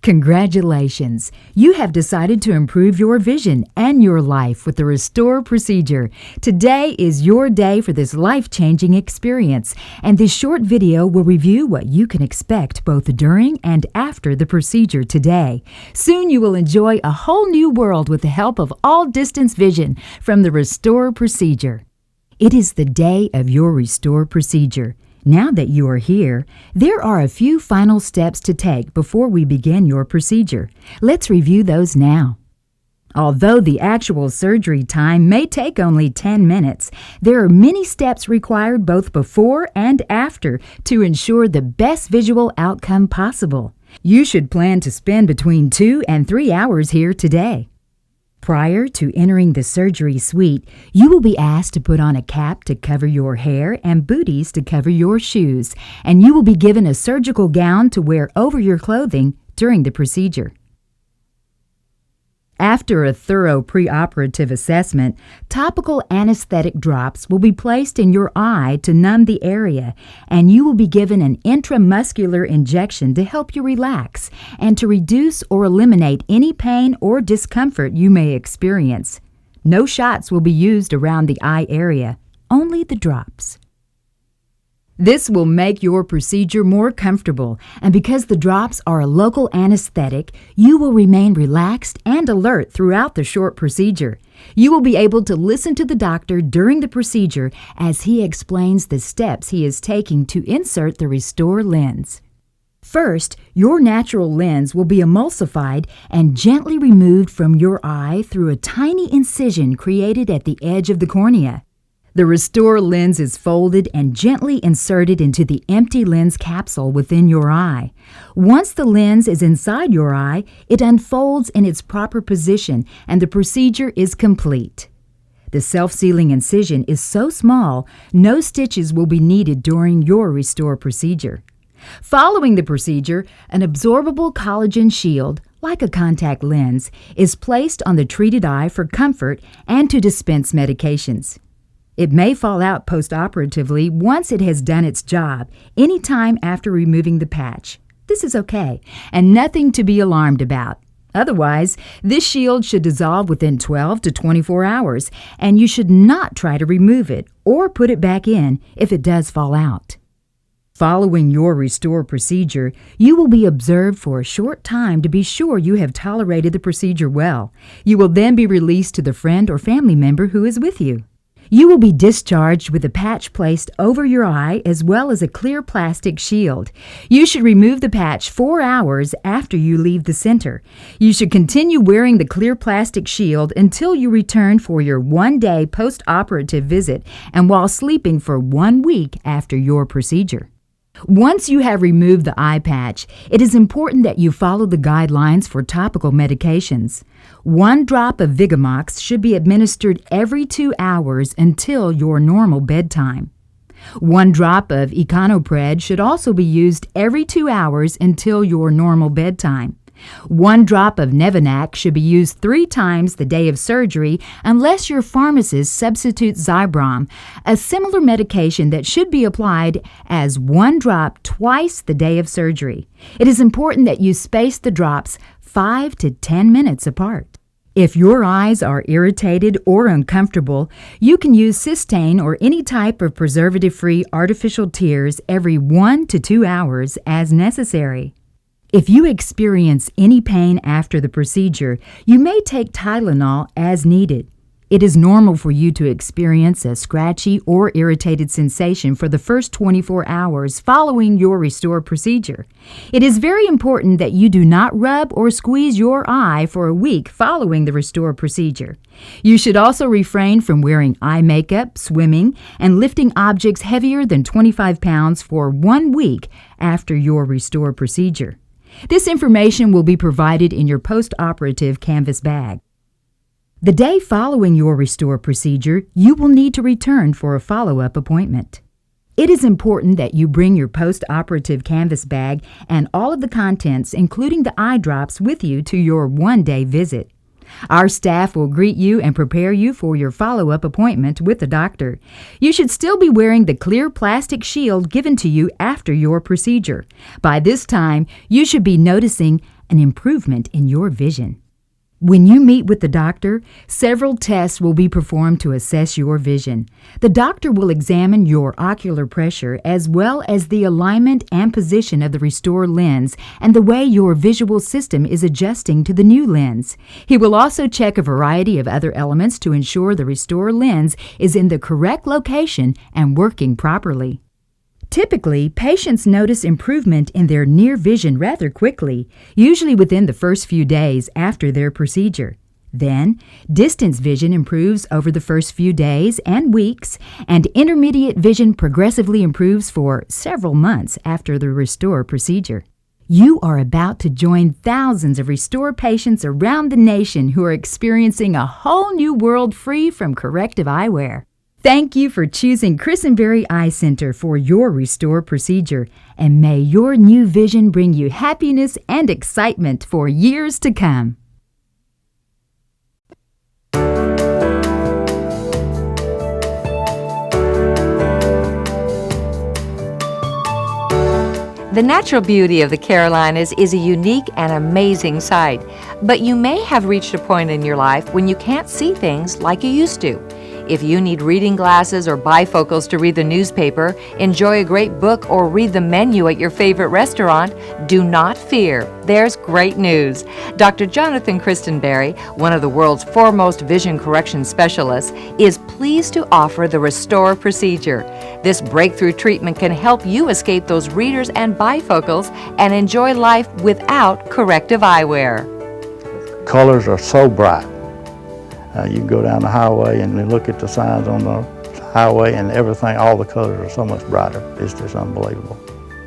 Congratulations! You have decided to improve your vision and your life with the Restore procedure. Today is your day for this life-changing experience, and this short video will review what you can expect both during and after the procedure today. Soon you will enjoy a whole new world with the help of all-distance vision from the Restore procedure. It is the day of your Restore procedure. Now that you are here, there are a few final steps to take before we begin your procedure. Let's review those now. Although the actual surgery time may take only 10 minutes, there are many steps required both before and after to ensure the best visual outcome possible. You should plan to spend between 2 and 3 hours here today. Prior to entering the surgery suite, you will be asked to put on a cap to cover your hair and booties to cover your shoes, and you will be given a surgical gown to wear over your clothing during the procedure. After a thorough preoperative assessment, topical anesthetic drops will be placed in your eye to numb the area, and you will be given an intramuscular injection to help you relax and to reduce or eliminate any pain or discomfort you may experience. No shots will be used around the eye area, only the drops. This will make your procedure more comfortable, and because the drops are a local anesthetic, you will remain relaxed and alert throughout the short procedure. You will be able to listen to the doctor during the procedure as he explains the steps he is taking to insert the Restore lens. First, your natural lens will be emulsified and gently removed from your eye through a tiny incision created at the edge of the cornea. The Restore lens is folded and gently inserted into the empty lens capsule within your eye. Once the lens is inside your eye, it unfolds in its proper position and the procedure is complete. The self-sealing incision is so small, no stitches will be needed during your Restore procedure. Following the procedure, an absorbable collagen shield, like a contact lens, is placed on the treated eye for comfort and to dispense medications. It may fall out post-operatively once it has done its job, anytime after removing the patch. This is okay, and nothing to be alarmed about. Otherwise, this shield should dissolve within 12 to 24 hours, and you should not try to remove it or put it back in if it does fall out. Following your Restore procedure, you will be observed for a short time to be sure you have tolerated the procedure well. You will then be released to the friend or family member who is with you. You will be discharged with a patch placed over your eye as well as a clear plastic shield. You should remove the patch 4 hours after you leave the center. You should continue wearing the clear plastic shield until you return for your 1-day post-operative visit and while sleeping for 1 week after your procedure. Once you have removed the eye patch, it is important that you follow the guidelines for topical medications. 1 drop of Vigamox should be administered every 2 hours until your normal bedtime. 1 drop of Econopred should also be used every 2 hours until your normal bedtime. 1 drop of Nevanac should be used 3 times the day of surgery unless your pharmacist substitutes Zybrom, a similar medication that should be applied as 1 drop twice the day of surgery. It is important that you space the drops 5 to 10 minutes apart. If your eyes are irritated or uncomfortable, you can use Cystane or any type of preservative-free artificial tears every 1 to 2 hours as necessary. If you experience any pain after the procedure, you may take Tylenol as needed. It is normal for you to experience a scratchy or irritated sensation for the first 24 hours following your Restore procedure. It is very important that you do not rub or squeeze your eye for a week following the Restore procedure. You should also refrain from wearing eye makeup, swimming, and lifting objects heavier than 25 pounds for 1 week after your Restore procedure. This information will be provided in your post-operative canvas bag. The day following your Restore procedure, you will need to return for a follow-up appointment. It is important that you bring your post-operative canvas bag and all of the contents, including the eye drops, with you to your 1-day visit. Our staff will greet you and prepare you for your follow-up appointment with the doctor. You should still be wearing the clear plastic shield given to you after your procedure. By this time, you should be noticing an improvement in your vision. When you meet with the doctor, several tests will be performed to assess your vision. The doctor will examine your ocular pressure as well as the alignment and position of the Restore lens and the way your visual system is adjusting to the new lens. He will also check a variety of other elements to ensure the Restore lens is in the correct location and working properly. Typically, patients notice improvement in their near vision rather quickly, usually within the first few days after their procedure. Then, distance vision improves over the first few days and weeks, and intermediate vision progressively improves for several months after the Restore procedure. You are about to join thousands of Restore patients around the nation who are experiencing a whole new world free from corrective eyewear. Thank you for choosing Christenbury Eye Center for your Restore procedure, and may your new vision bring you happiness and excitement for years to come. The natural beauty of the Carolinas is a unique and amazing sight, but you may have reached a point in your life when you can't see things like you used to. If you need reading glasses or bifocals to read the newspaper, enjoy a great book, or read the menu at your favorite restaurant, do not fear. There's great news. Dr. Jonathan Christenbury, one of the world's foremost vision correction specialists, is pleased to offer the Restore procedure. This breakthrough treatment can help you escape those readers and bifocals and enjoy life without corrective eyewear. Colors are so bright. You can go down the highway and look at the signs on the highway, and everything, all the colors are so much brighter. It's just unbelievable.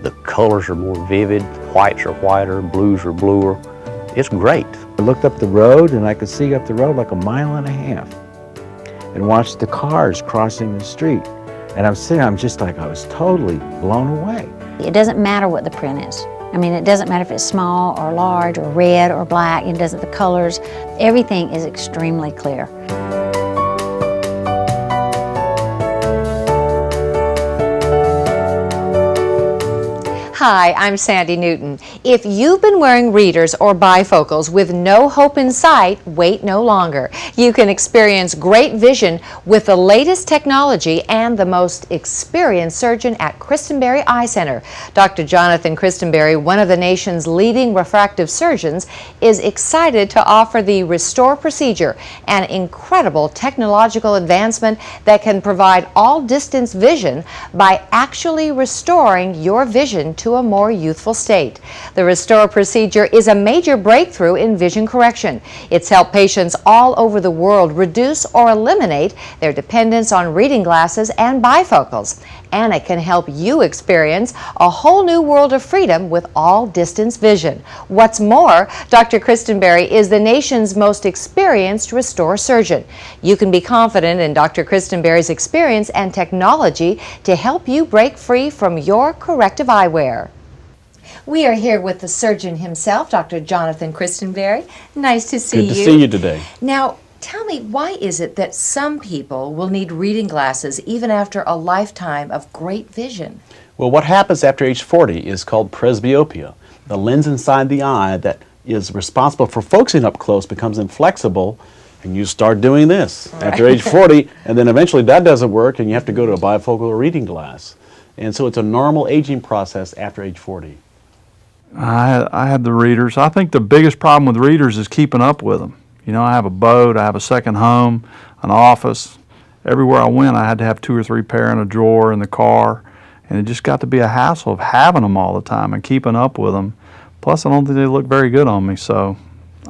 The colors are more vivid, whites are whiter, blues are bluer. It's great. I looked up the road and I could see up the road like a mile and a half and watched the cars crossing the street. And I'm just like, I was totally blown away. It doesn't matter what the print is. I mean, it doesn't matter if it's small or large or red or black. It doesn't, the colors, everything is extremely clear. Hi, I'm Sandy Newton. If you've been wearing readers or bifocals with no hope in sight, wait no longer. You can experience great vision with the latest technology and the most experienced surgeon at Christenbury Eye Center. Dr. Jonathan Christenbury, one of the nation's leading refractive surgeons, is excited to offer the Restore procedure, an incredible technological advancement that can provide all distance vision by actually restoring your vision to a more youthful state. The Restore procedure is a major breakthrough in vision correction. It's helped patients all over the world reduce or eliminate their dependence on reading glasses and bifocals. And it can help you experience a whole new world of freedom with all distance vision. What's more, Dr. Christenbury is the nation's most experienced Restore surgeon. You can be confident in Dr. Christenbury's experience and technology to help you break free from your corrective eyewear. We are here with the surgeon himself, Dr. Jonathan Christenbury. Nice to see you. Good to see you today. Now, tell me, why is it that some people will need reading glasses even after a lifetime of great vision? Well, what happens after age 40 is called presbyopia. The lens inside the eye that is responsible for focusing up close becomes inflexible, and you start doing this after age 40, and then eventually that doesn't work, and you have to go to a bifocal or reading glass. And so it's a normal aging process after age 40. I had the readers. I think the biggest problem with readers is keeping up with them. You know, I have a boat, I have a second home, an office. Everywhere I went, I had to have 2 or 3 pair in a drawer in the car, and it just got to be a hassle of having them all the time and keeping up with them. Plus, I don't think they look very good on me, so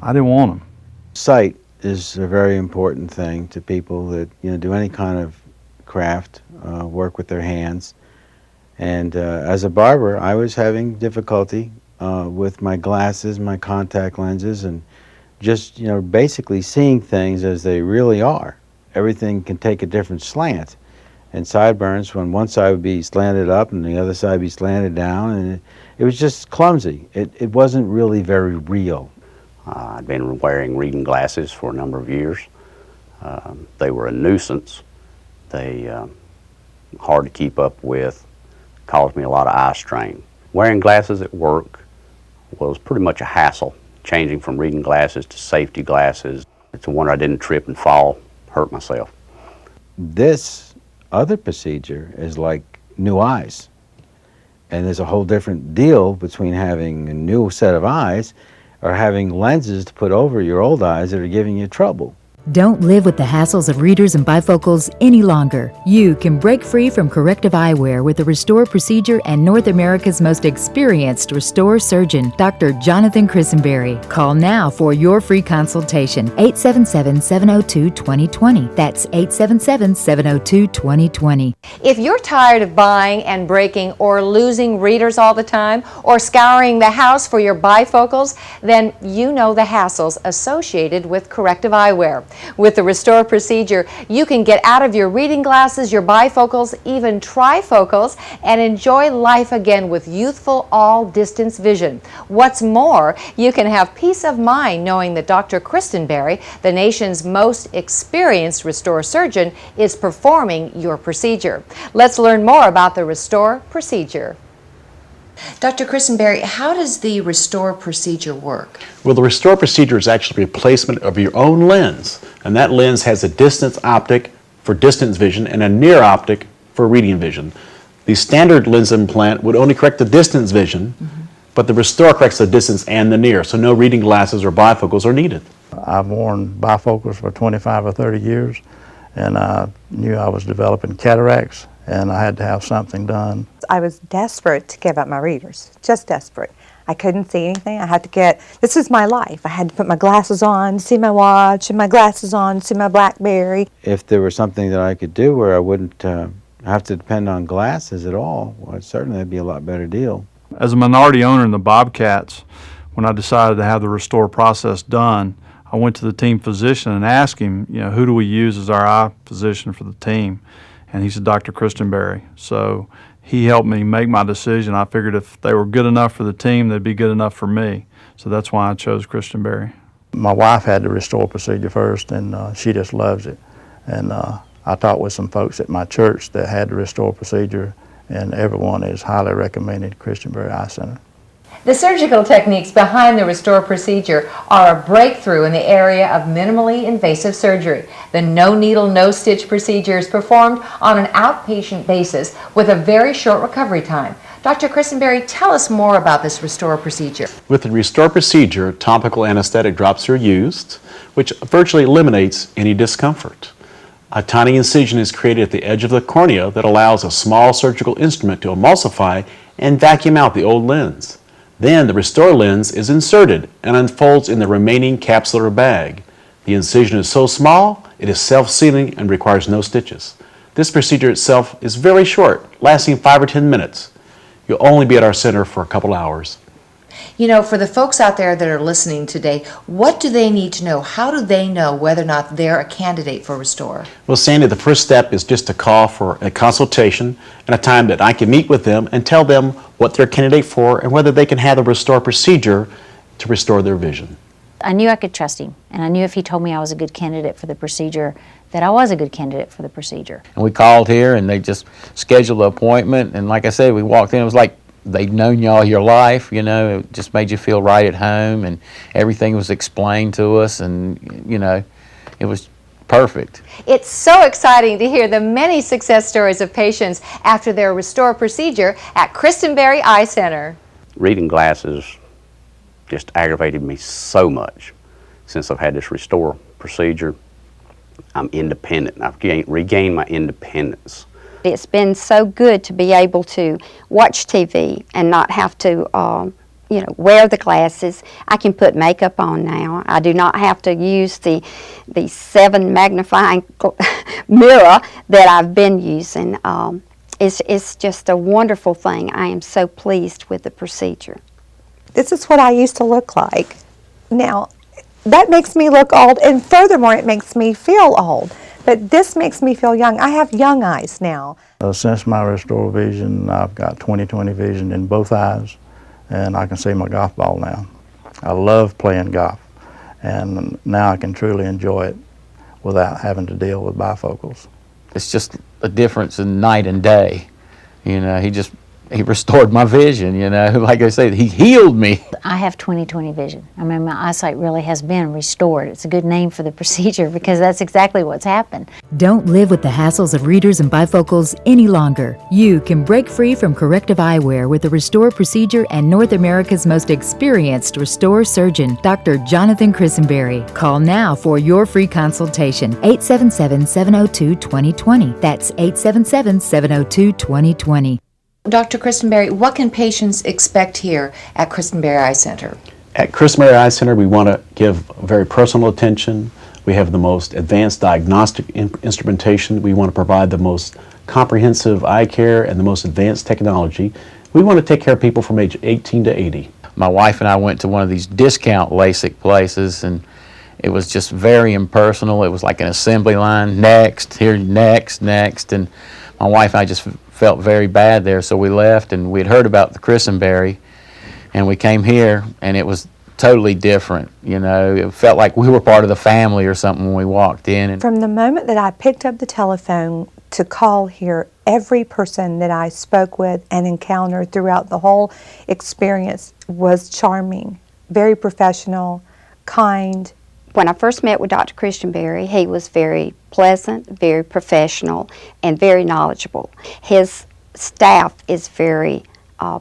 I didn't want them. Sight is a very important thing to people that do any kind of craft, work with their hands. And as a barber, I was having difficulty with my glasses, my contact lenses, and just basically seeing things as they really are. Everything can take a different slant, and sideburns, when one side would be slanted up and the other side would be slanted down, and it was just clumsy. It wasn't really very real. I'd been wearing reading glasses for a number of years. They were a nuisance. They hard to keep up with, caused me a lot of eye strain. Wearing glasses at work was pretty much a hassle, changing from reading glasses to safety glasses. It's a wonder I didn't trip and fall, hurt myself. This other procedure is like new eyes. And there's a whole different deal between having a new set of eyes or having lenses to put over your old eyes that are giving you trouble. Don't live with the hassles of readers and bifocals any longer. You can break free from corrective eyewear with the Restore procedure and North America's most experienced Restore surgeon, Dr. Jonathan Christenbury. Call now for your free consultation. 877-702-2020. That's 877-702-2020. If you're tired of buying and breaking or losing readers all the time, or scouring the house for your bifocals, then you know the hassles associated with corrective eyewear. With the Restore procedure, you can get out of your reading glasses, your bifocals, even trifocals, and enjoy life again with youthful all-distance vision. What's more, you can have peace of mind knowing that Dr. Christenbury, the nation's most experienced Restore surgeon, is performing your procedure. Let's learn more about the Restore procedure. Dr. Christenbury, how does the Restore procedure work? Well, the Restore procedure is actually replacement of your own lens, and that lens has a distance optic for distance vision and a near optic for reading vision. The standard lens implant would only correct the distance vision, but the Restore corrects the distance and the near, so no reading glasses or bifocals are needed. I've worn bifocals for 25 or 30 years, and I knew I was developing cataracts, and I had to have something done. I was desperate to give up my readers, just desperate. I couldn't see anything. I had to get, this is my life. I had to put my glasses on, see my watch, and my glasses on, see my BlackBerry. If there was something that I could do where I wouldn't have to depend on glasses at all, well, certainly that'd be a lot better deal. As a minority owner in the Bobcats, when I decided to have the Restore process done, I went to the team physician and asked him, who do we use as our eye physician for the team? And he said, Dr. Christenbury. So he helped me make my decision. I figured if they were good enough for the team, they'd be good enough for me. So that's why I chose Christenbury. My wife had the Restore procedure first, and she just loves it. And I talked with some folks at my church that had the Restore procedure, and everyone is highly recommended Christenbury Eye Center. The surgical techniques behind the Restore procedure are a breakthrough in the area of minimally invasive surgery. The no needle, no stitch procedure is performed on an outpatient basis with a very short recovery time. Dr. Christenbury, tell us more about this Restore procedure. With the Restore procedure, topical anesthetic drops are used, which virtually eliminates any discomfort. A tiny incision is created at the edge of the cornea that allows a small surgical instrument to emulsify and vacuum out the old lens. Then the Restore lens is inserted and unfolds in the remaining capsular bag. The incision is so small, it is self-sealing and requires no stitches. This procedure itself is very short, lasting 5 or 10 minutes. You'll only be at our center for a couple hours. For the folks out there that are listening today, what do they need to know? How do they know whether or not they're a candidate for Restore? Well, Sandy, the first step is just to call for a consultation and a time that I can meet with them and tell them what they're a candidate for and whether they can have the Restore procedure to restore their vision. I knew I could trust him, and I knew if he told me I was a good candidate for the procedure, that I was a good candidate for the procedure. And we called here, and they just scheduled an appointment, and like I said, we walked in, it was like they'd known you all your life, it just made you feel right at home, and everything was explained to us, and, it was perfect. It's so exciting to hear the many success stories of patients after their Restore procedure at Christenbury Eye Center. Reading glasses just aggravated me so much. Since I've had this Restore procedure, I'm independent. I've regained my independence. It's been so good to be able to watch TV and not have to, wear the glasses. I can put makeup on now. I do not have to use the 7 magnifying mirror that I've been using. It's just a wonderful thing. I am so pleased with the procedure. This is what I used to look like. Now, that makes me look old, and furthermore, it makes me feel old. But this makes me feel young. I have young eyes now. Since my Restore vision, I've got 20/20 vision in both eyes, and I can see my golf ball now. I love playing golf, and now I can truly enjoy it without having to deal with bifocals. It's just a difference in night and day. He just he restored my vision, you know. Like I said, he healed me. I have 20/20 vision. I mean, my eyesight really has been restored. It's a good name for the procedure because that's exactly what's happened. Don't live with the hassles of readers and bifocals any longer. You can break free from corrective eyewear with the Restore procedure and North America's most experienced Restore surgeon, Dr. Jonathan Christenbury. Call now for your free consultation, 877-702-2020. That's 877-702-2020. Dr. Christenbury, what can patients expect here at Christenbury Eye Center? At Christenbury Eye Center, we want to give very personal attention. We have the most advanced diagnostic instrumentation. We want to provide the most comprehensive eye care and the most advanced technology. We want to take care of people from age 18 to 80. My wife and I went to one of these discount LASIK places, and it was just very impersonal. It was like an assembly line, next, here, next, and my wife and I just felt very bad there, so we left, and we'd heard about the Christenbury, and we came here, and it was totally different. You know, it felt like we were part of the family or something when we walked in. And From the moment that I picked up the telephone to call here, every person that I spoke with and encountered throughout the whole experience was charming, very professional, kind. When I first met with Dr. Christenbury, he was very pleasant, very professional, and very knowledgeable. His staff is very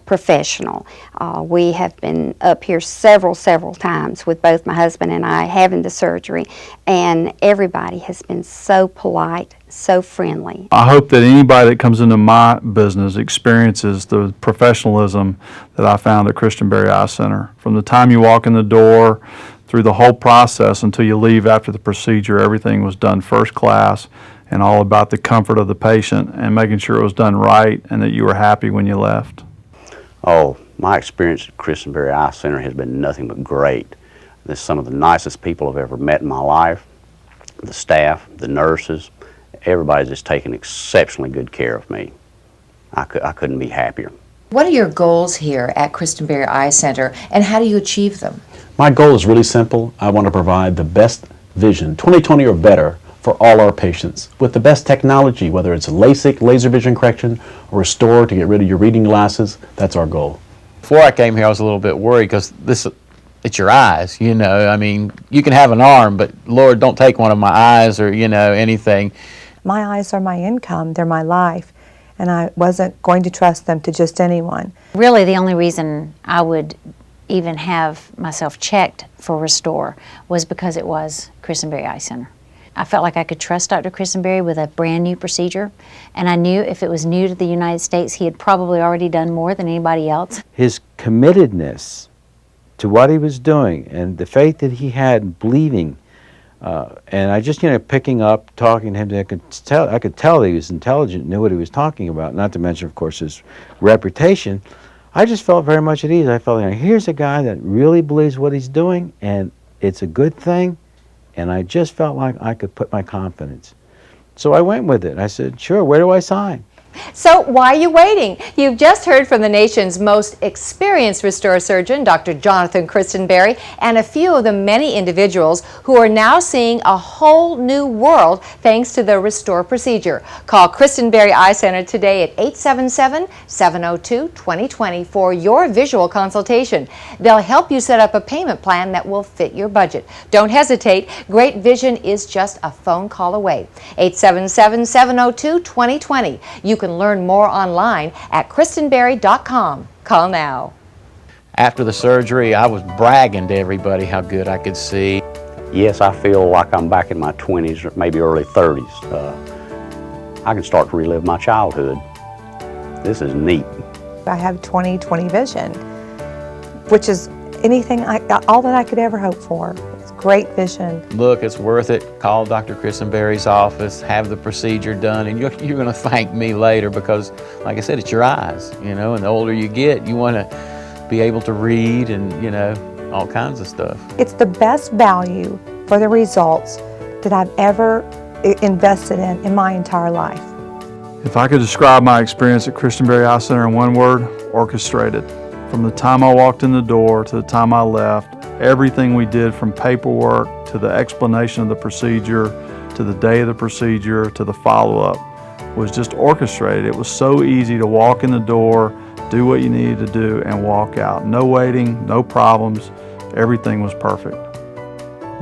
professional. We have been up here several times with both my husband and I having the surgery, and everybody has been so polite, so friendly. I hope that anybody that comes into my business experiences the professionalism that I found at Christenbury Eye Center. From the time you walk in the door, through the whole process until you leave after the procedure, everything was done first class and all about the comfort of the patient and making sure it was done right and that you were happy when you left. Oh, my experience at Christenbury Eye Center has been nothing but great. They're some of the nicest people I've ever met in my life. The staff, the nurses, everybody's just taken exceptionally good care of me. I couldn't be happier. What are your goals here at Christenbury Eye Center, and how do you achieve them? My goal is really simple. I want to provide the best vision, 20/20 or better, for all our patients with the best technology, whether it's LASIK, laser vision correction, or Restore to get rid of your reading glasses. That's our goal. before I came here, I was a little bit worried because it's your eyes, you know. I mean, you can have an arm, but Lord, don't take one of my eyes or, you know, anything. My eyes are my income, they're my life, and I wasn't going to trust them to just anyone. Really, the only reason I would even have myself checked for Restore was because it was Christenbury Eye Center. I felt like I could trust Dr. Christenbury with a brand new procedure, and I knew if it was new to the United States, he had probably already done more than anybody else. His committedness to what he was doing and the faith that he had in believing, and I just, you know, picking up, talking to him, I could tell he was intelligent, knew what he was talking about, not to mention, of course, his reputation. I just felt very much at ease. I felt, you know, here's a guy that really believes what he's doing, and it's a good thing, and I just felt like I could put my confidence. So I went with it. I said, sure, where do I sign? So why are you waiting? You've just heard from the nation's most experienced Restore surgeon, Dr. Jonathan Christenbury, and a few of the many individuals who are now seeing a whole new world thanks to the Restore procedure. Call Christenbury Eye Center today at 877-702-2020 for your visual consultation. They'll help you set up a payment plan that will fit your budget. Don't hesitate. Great vision is just a phone call away. 877-702-2020. You can learn more online at christenbury.com. Call now. After the surgery, I was bragging to everybody how good I could see. Yes, I feel like I'm back in my 20s or maybe early 30s. I can start to relive my childhood. This is neat. I have 20/20 vision, which is anything, all that I could ever hope for. It's great vision. Look, it's worth it. Call Dr. Christenbury's office, have the procedure done, and you're going to thank me later because, like I said, it's your eyes, you know, and the older you get, you want to be able to read and, you know, all kinds of stuff. It's the best value for the results that I've ever invested in my entire life. If I could describe my experience at Christenbury Eye Center in one word, orchestrated. From the time I walked in the door to the time I left, everything we did from paperwork to the explanation of the procedure to the day of the procedure to the follow-up was just orchestrated. It was so easy to walk in the door, do what you needed to do, and walk out. No waiting, no problems. Everything was perfect.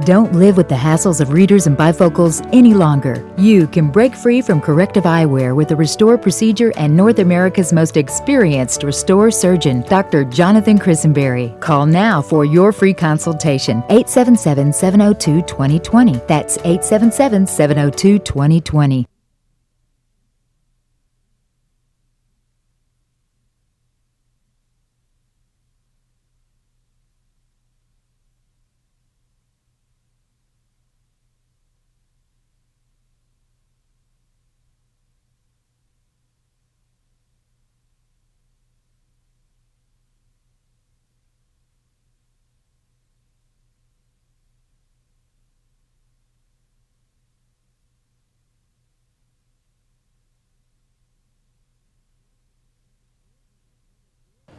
Don't live with the hassles of readers and bifocals any longer. You can break free from corrective eyewear with the Restore procedure and North America's most experienced Restore surgeon, Dr. Jonathan Christenbury. Call now for your free consultation. 877-702-2020. That's 877-702-2020.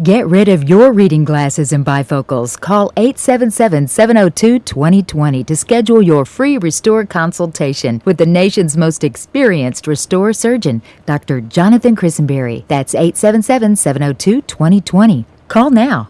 Get rid of your reading glasses and bifocals. Call 877-702-2020 to schedule your free Restore consultation with the nation's most experienced Restore surgeon, Dr. Jonathan Christenbury. That's 877-702-2020. Call now.